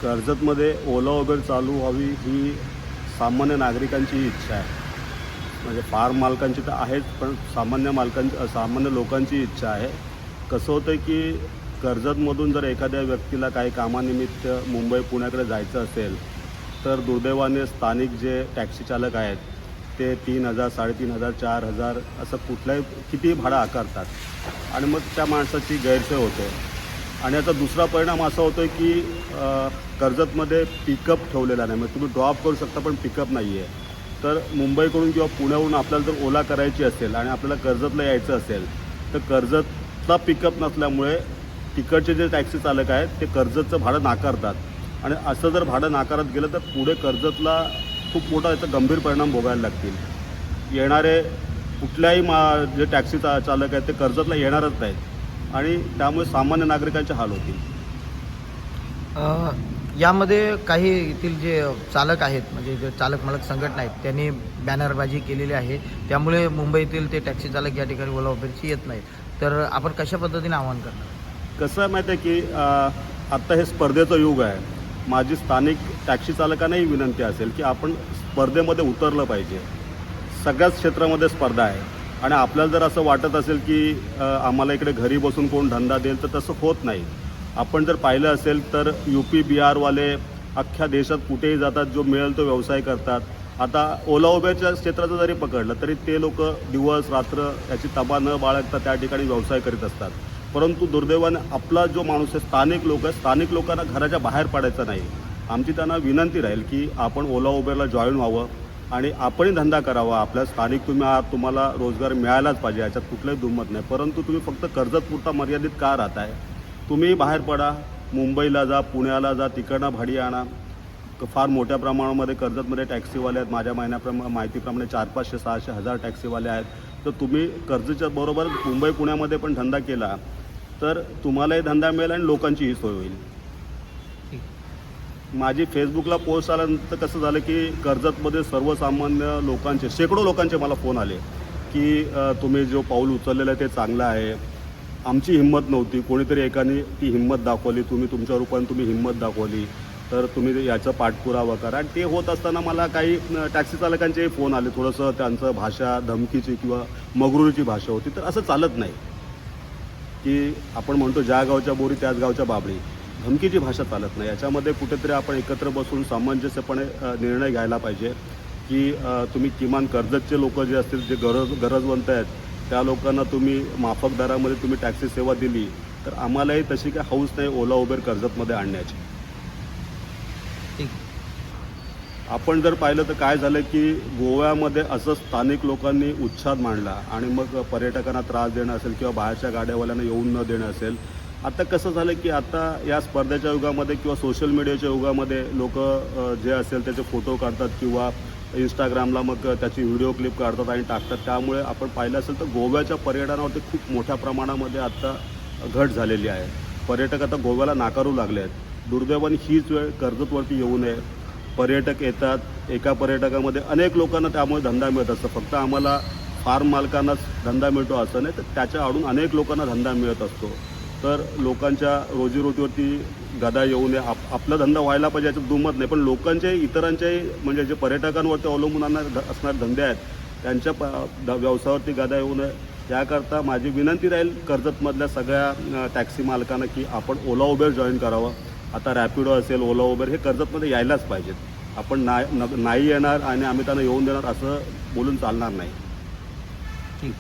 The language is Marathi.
कर्जतमध्ये ओला उबेर चालू व्हावी ही सामान्य नागरिकांची इच्छा आहे. म्हणजे फार्म मालकांची तर आहेच, पण सामान्य लोकांची इच्छा आहे. कसं होतं की कर्जतमधून जर एखाद्या व्यक्तीला काही कामानिमित्त मुंबई पुण्याकडे जायचं असेल तर दुर्दैवाने स्थानिक जे टॅक्सी चालक आहेत ते 3,000 3,500 4,000 असं कुठल्याही कितीही भाडं आकारतात आणि मग त्या माणसाची गैरसोय होते. आणि याचा दुसरा परिणाम असा होतो की कर्जतमध्ये पिकअप ठेवलेला नाही. म्हणजे तुम्ही ड्रॉप करू शकता पण पिकअप नाही आहे. तर मुंबईकडून किंवा पुण्यावरून आपल्याला जर ओला करायची असेल आणि आपल्याला कर्जतला यायचं असेल तर कर्जतला पिकअप नसल्यामुळे तिकडचे जे टॅक्सी चालक आहेत ते कर्जतचं भाडं नाकारतात. आणि असं जर भाडं नाकारत गेलं तर पुढे कर्जतला खूप मोठा याचा गंभीर परिणाम भोगायला लागतील. येणारे कुठल्याही जे टॅक्सी चालक आहेत ते कर्जतला येणारच नाहीत आणि त्यामुळे सामान्य नागरिकांचे हाल होतील. यामध्ये काही येथील जे चालक आहेत, म्हणजे जे चालक मालक संघटना आहेत, त्यांनी बॅनरबाजी केलेली आहे. त्यामुळे मुंबईतील ते टॅक्सी चालक या ठिकाणी ओला उबेरची येत नाहीत. तर आपण कशा पद्धतीने आवाहन करणार? कसं आहे माहिती आहे की आत्ता हे स्पर्धेचं युग आहे. माझी स्थानिक टॅक्सी चालकांनाही विनंती असेल की आपण स्पर्धेमध्ये उतरलं पाहिजे. सगळ्याच क्षेत्रामध्ये स्पर्धा आहे आणि आपल्याला जर असं वाटत असेल की आम्हाला इकडे घरी बसून कोण धंदा देईल तर तसं होत नाही. आपण जर पाहिलं असेल तर UP बिहारवाले अख्ख्या देशात कुठेही जातात, जो मिळेल तो व्यवसाय करतात. आता ओला उबेरच्या क्षेत्राचं जरी पकडलं तरी ते लोक दिवस रात्र याची तबा न बाळगता त्या ठिकाणी व्यवसाय करीत असतात. परंतु दुर्दैवाने आपला जो माणूस आहे, स्थानिक लोक आहे, स्थानिक लोकांना घराच्या बाहेर पडायचं नाही. आमची त्यांना विनंती राहील की आपण ओला उबेरला जॉईन व्हावं आणि आपणही धंदा करावा. आपल्या स्थानिक तुम्ही आहात, तुम्हाला रोजगार मिळायलाच पाहिजे, याच्यात कुठलंही दुमत नाही. परंतु तुम्ही फक्त कर्जतपुरता मर्यादित का राहताय? तुम्ही बाहेर पडा, मुंबईला जा, पुण्याला जा, तिकडनं भाडी आणा. फार मोठ्या प्रमाणामध्ये कर्जतमध्ये टॅक्सीवाले आहेत. माझ्या माहितीप्रमाणे 400, 500, 600, 1000 टॅक्सीवाले आहेत. तर तुम्ही कर्जच्या बरोबर मुंबई पुण्यामध्ये पण धंदा केला तर तुम्हालाही धंदा मिळेल आणि लोकांचीही सोय होईल. माझी फेसबुकला पोस्ट आल्यानंतर कसं झालं की कर्जतमध्ये सर्वसामान्य लोकांचे, शेकडो लोकांचे मला फोन आले की तुम्ही जो पाऊल उचललेलं आहे ते चांगलं आहे. आमची हिंमत नव्हती, कोणीतरी एकाने ती हिंमत दाखवली. तुमच्या रूपाने तुम्ही हिंमत दाखवली, तर तुम्ही याचा पाठपुरावा करा. आणि ते होत असताना मला काही टॅक्सी चालकांचेही फोन आले. थोडंसं त्यांचं भाषा धमकीची किंवा मगरुरीची भाषा होती. तर असं चालत नाही की आपण म्हणतो ज्या गावच्या बोरी त्याच गावच्या बाबळी. धमकीची भाषा चालत नाही. याच्यामध्ये कुठेतरी आपण एकत्र बसून सामंजस्यपणे निर्णय घ्यायला पाहिजे की तुम्ही किमान कर्जतचे लोक जे असतील, जे गरजवंत आहेत, त्या लोकांना तुम्ही माफक दरामध्ये तुम्ही टॅक्सी सेवा दिली तर आम्हालाही तशी काही हौस नाही ओला उबेर कर्जतमध्ये आणण्याची. आपण जर पाहिलं तर काय झालं की गोव्यामध्ये असं स्थानिक लोकांनी उच्छाद मांडला आणि मग पर्यटकांना त्रास देणं असेल किंवा बाहेरच्या गाड्यावाल्यांना येऊन न देणं असेल. आता कसं झालं की आता या स्पर्धेच्या युगामध्ये किंवा सोशल मीडियाच्या युगामध्ये लोक जे असेल त्याचे फोटो काढतात किंवा इंस्टाग्रामला मग त्याची व्हिडिओ क्लिप काढतात आणि टाकतात. त्यामुळे आपण पाहिलं असेल तर गोव्याच्या पर्यटनावरती खूप मोठ्या प्रमाणामध्ये आता घट झालेली आहे. पर्यटक आता गोव्याला नाकारू लागले आहेत. दुर्दैवाने हीच वेळ कर्जतवरती येऊ नये. पर्यटक येतात, एका पर्यटकामध्ये अनेक लोकांना त्यामुळे धंदा मिळत असतो. फक्त आम्हाला फार्म मालकांनाच धंदा मिळतो असं नाही, तर त्याच्या आडून अनेक लोकांना धंदा मिळत असतो. तर लोकांच्या रोजीरोटीवरती गदा येऊ नये. आपला धंदा व्हायला पाहिजे याच्यात दुमत नाही, पण लोकांचे इतरांचे म्हणजे जे पर्यटकांवरती अवलंबून असणारे धंदे आहेत त्यांच्या व्यवसायावरती गदा येऊ नये. त्याकरता माझी विनंती राहील कर्जतमधल्या सगळ्या टॅक्सी मालकांना की आपण ओला उबेर जॉईन करावं. आता रॅपिडो असेल, ओला उबेर हे कर्जतमध्ये यायलाच पाहिजेत. आपण नाही येणार आणि आम्ही त्यांना येऊन देणार असं बोलून चालणार नाही. ठीक.